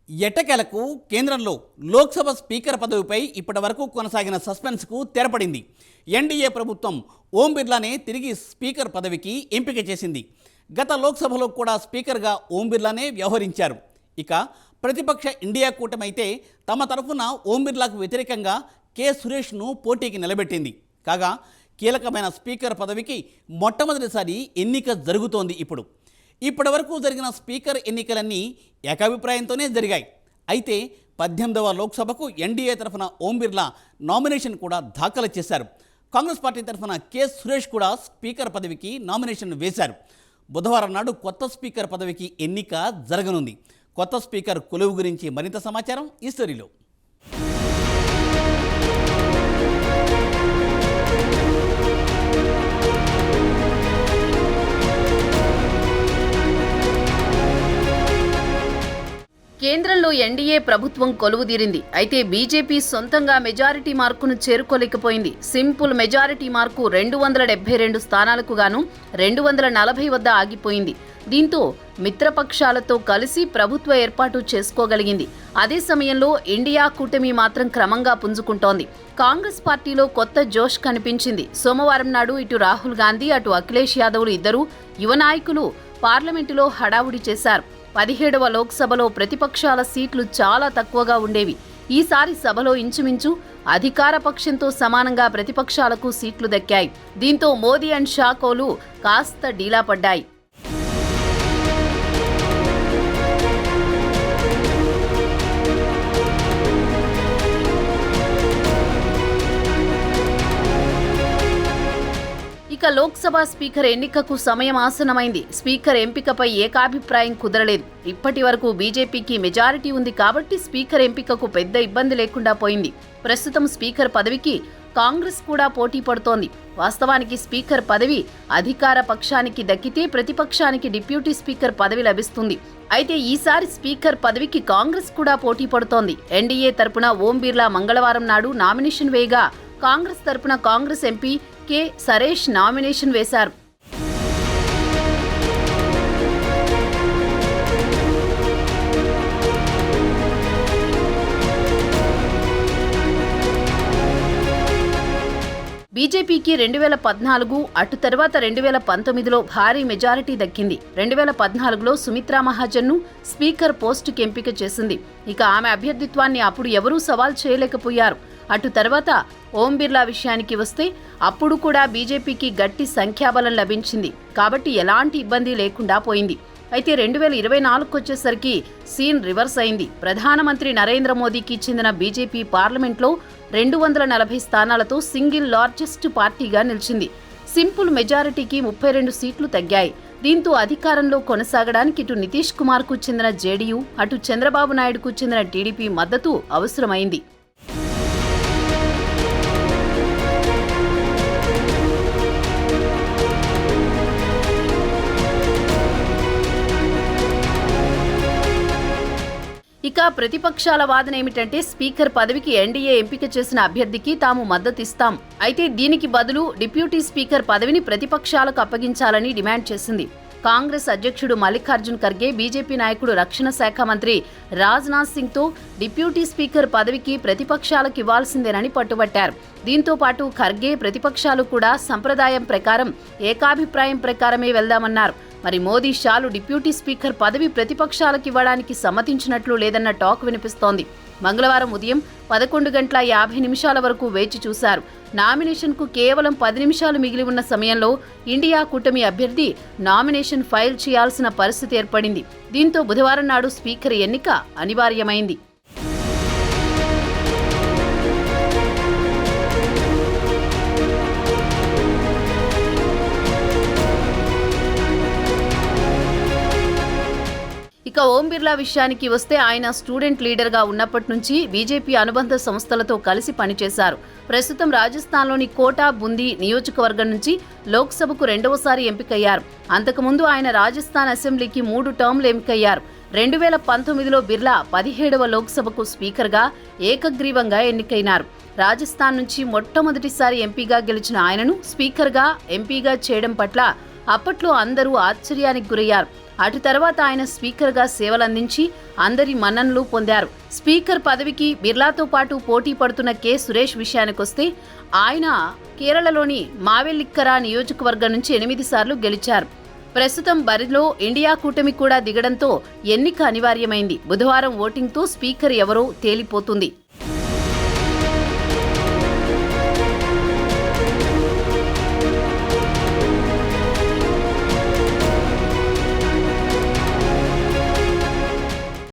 ఎట్టకేలకు కేంద్రంలో లోక్సభ స్పీకర్ పదవిపై ఇప్పటివరకు కొనసాగిన సస్పెన్స్కు తెరపడింది. ఎన్డీఏ ప్రభుత్వం ఓం బిర్లానే తిరిగి స్పీకర్ పదవికి ఎంపిక చేసింది. గత లోక్సభలో కూడా స్పీకర్గా ఓం బిర్లానే వ్యవహరించారు. ఇక ప్రతిపక్ష ఇండియా కూటమి అయితే తమ తరఫున ఓం బిర్లాకు వ్యతిరేకంగా కె సురేష్ను పోటీకి నిలబెట్టింది. కాగా కీలకమైన స్పీకర్ పదవికి మొట్టమొదటిసారి ఎన్నిక జరుగుతోంది. ఇప్పటివరకు జరిగిన స్పీకర్ ఎన్నికలన్నీ ఏకాభిప్రాయంతోనే జరిగాయి. అయితే 18వ లోక్సభకు ఎన్డీఏ తరఫున ఓం బిర్లా నామినేషన్ కూడా దాఖలు చేశారు. కాంగ్రెస్ పార్టీ తరఫున కె సురేష్ కూడా స్పీకర్ పదవికి నామినేషన్ వేశారు. బుధవారం నాడు కొత్త స్పీకర్ పదవికి ఎన్నిక జరగనుంది. కొత్త స్పీకర్ కొలువు గురించి మరింత సమాచారం ఈ స్టోరీలో. కేంద్రంలో ఎన్డీఏ ప్రభుత్వం కొలువుదీరింది. అయితే బీజేపీ సొంతంగా మెజారిటీ మార్కును చేరుకోలేకపోయింది. సింపుల్ మెజారిటీ మార్కు 272 స్థానాలకు గాను 240 వద్ద ఆగిపోయింది. దీంతో మిత్రపక్షాలతో కలిసి ప్రభుత్వ ఏర్పాటు చేసుకోగలిగింది. అదే సమయంలో ఇండియా కూటమి మాత్రం క్రమంగా పుంజుకుంటోంది. కాంగ్రెస్ పార్టీలో కొత్త జోష్ కనిపించింది. సోమవారం నాడు ఇటు రాహుల్ గాంధీ అటు అఖిలేష్ యాదవ్లు ఇద్దరు యువ నాయకులు పార్లమెంటులో హడావుడి చేశారు. 17వ లోక్సభలో ప్రతిపక్షాల సీట్లు చాలా తక్కువగా ఉండేవి. ఈసారి సభలో ఇంచుమించు అధికార పక్షంతో సమానంగా ప్రతిపక్షాలకు సీట్లు దక్కాయి. దీంతో మోదీ అండ్ షా కోలు కాస్త డీలా పడ్డాయి. ఇక లోక్సభ స్పీకర్ ఎన్నికకు సమయం ఆసన్నమైంది. స్పీకర్ ఎంపికపై ఏకాభిప్రాయం కుదరలేదు. ఇప్పటి వరకు బీజేపీకి మెజారిటీ ఉంది కాబట్టి స్పీకర్ ఎంపికకు పెద్ద ఇబ్బంది లేకుండా పోయింది. ప్రస్తుతం స్పీకర్ పదవికి కాంగ్రెస్ కూడా పోటీ పడుతోంది. వాస్తవానికి స్పీకర్ పదవి అధికార పక్షానికి దక్కితే ప్రతిపక్షానికి డిప్యూటీ స్పీకర్ పదవి లభిస్తుంది. అయితే ఈసారి స్పీకర్ పదవికి కాంగ్రెస్ కూడా పోటీ పడుతోంది. ఎన్డీఏ తరపున ఓం బిర్లా మంగళవారం నాడు నామినేషన్ వేయగా కాంగ్రెస్ తరపున Congress MP K Suresh nomination వేశారు. బీజేపీకి 2014 అటు తర్వాత 2019లో భారీ మెజారిటీ దక్కింది. 2014లో సుమిత్రా మహాజన్ను స్పీకర్ పోస్టుకి ఎంపిక చేసింది. ఇక ఆమె అభ్యర్థిత్వాన్ని అప్పుడు ఎవరూ సవాల్ చేయలేకపోయారు. అటు తర్వాత ఓం బిర్లా విషయానికి వస్తే అప్పుడు కూడా బీజేపీకి గట్టి సంఖ్యాబలం లభించింది కాబట్టి ఎలాంటి ఇబ్బంది లేకుండా పోయింది. అయితే 2024 వచ్చేసరికి సీన్ రివర్స్ అయింది. ప్రధానమంత్రి నరేంద్ర మోదీకి చెందిన బీజేపీ పార్లమెంట్లో 240 స్థానాలతో సింగిల్ లార్జెస్ట్ పార్టీగా నిలిచింది. సింపుల్ మెజారిటీకి 32 సీట్లు తగ్గాయి. దీంతో అధికారంలో కొనసాగడానికి ఇటు నితీష్ కుమార్కు చెందిన జేడీయూ అటు చంద్రబాబు నాయుడుకు చెందిన టీడీపీ మద్దతు అవసరమైంది. ఇక ప్రతిపక్షాల వాదన ఏమిటంటే స్పీకర్ పదవికి ఎన్డీఏ ఎంపిక చేసిన అభ్యర్థికి తాము మద్దతిస్తాం. అయితే దీనికి బదులు డిప్యూటీ స్పీకర్ పదవిని ప్రతిపక్షాలకు అప్పగించాలని డిమాండ్ చేసింది. కాంగ్రెస్ అధ్యక్షుడు మల్లికార్జున్ ఖర్గే, బీజేపీ నాయకుడు రక్షణ శాఖ మంత్రి రాజ్నాథ్ సింగ్తో డిప్యూటీ స్పీకర్ పదవికి ప్రతిపక్షాలకు ఇవ్వాల్సిందేనని పట్టుబట్టారు. దీంతో పాటు ఖర్గే ప్రతిపక్షాలు కూడా సంప్రదాయం ప్రకారం ఏకాభిప్రాయం ప్రకారమే వెళ్దామన్నారు. మరి మోదీ షాలు డిప్యూటీ స్పీకర్ పదవి ప్రతిపక్షాలకు ఇవ్వడానికి సమ్మతించినట్లు లేదన్న టాక్ వినిపిస్తోంది. మంగళవారం ఉదయం 11:50 వరకు వేచి చూశారు. నామినేషన్కు కేవలం 10 నిమిషాలు మిగిలి ఉన్న సమయంలో ఇండియా కూటమి అభ్యర్థి నామినేషన్ ఫైల్ చేయాల్సిన పరిస్థితి ఏర్పడింది. దీంతో బుధవారం నాడు స్పీకర్ ఎన్నిక అనివార్యమైంది. ఇక ఓం బిర్లా విషయానికి వస్తే ఆయన స్టూడెంట్ లీడర్గా ఉన్నప్పటి నుంచి బీజేపీ అనుబంధ సంస్థలతో కలిసి పనిచేశారు. ప్రస్తుతం రాజస్థాన్లోని కోటా బుందీ నియోజకవర్గం నుంచి లోక్సభకు 2వసారి ఎంపికయ్యారు. అంతకుముందు ఆయన రాజస్థాన్ అసెంబ్లీకి 3 టర్మ్లు ఎంపికయ్యారు. 2019లో బిర్లా 17వ లోక్సభకు స్పీకర్గా ఏకగ్రీవంగా ఎన్నికైనారు. రాజస్థాన్ నుంచి మొట్టమొదటిసారి ఎంపీగా గెలిచిన ఆయనను స్పీకర్గా ఎంపీగా చేయడం పట్ల అప్పట్లో అందరూ ఆశ్చర్యానికి గురయ్యారు. అటు తర్వాత ఆయన స్పీకర్గా సేవలందించి అందరి మన్ననలు పొందారు. స్పీకర్ పదవికి బిర్లాతో పాటు పోటీ పడుతున్న కె సురేష్ విషయానికొస్తే ఆయన కేరళలోని మావెల్లిక్కర నియోజకవర్గం నుంచి 8 సార్లు గెలిచారు. ప్రస్తుతం బరిలో ఇండియా కూటమి కూడా దిగడంతో ఎన్నిక అనివార్యమైంది. బుధవారం ఓటింగ్తో స్పీకర్ ఎవరో తేలిపోతుంది.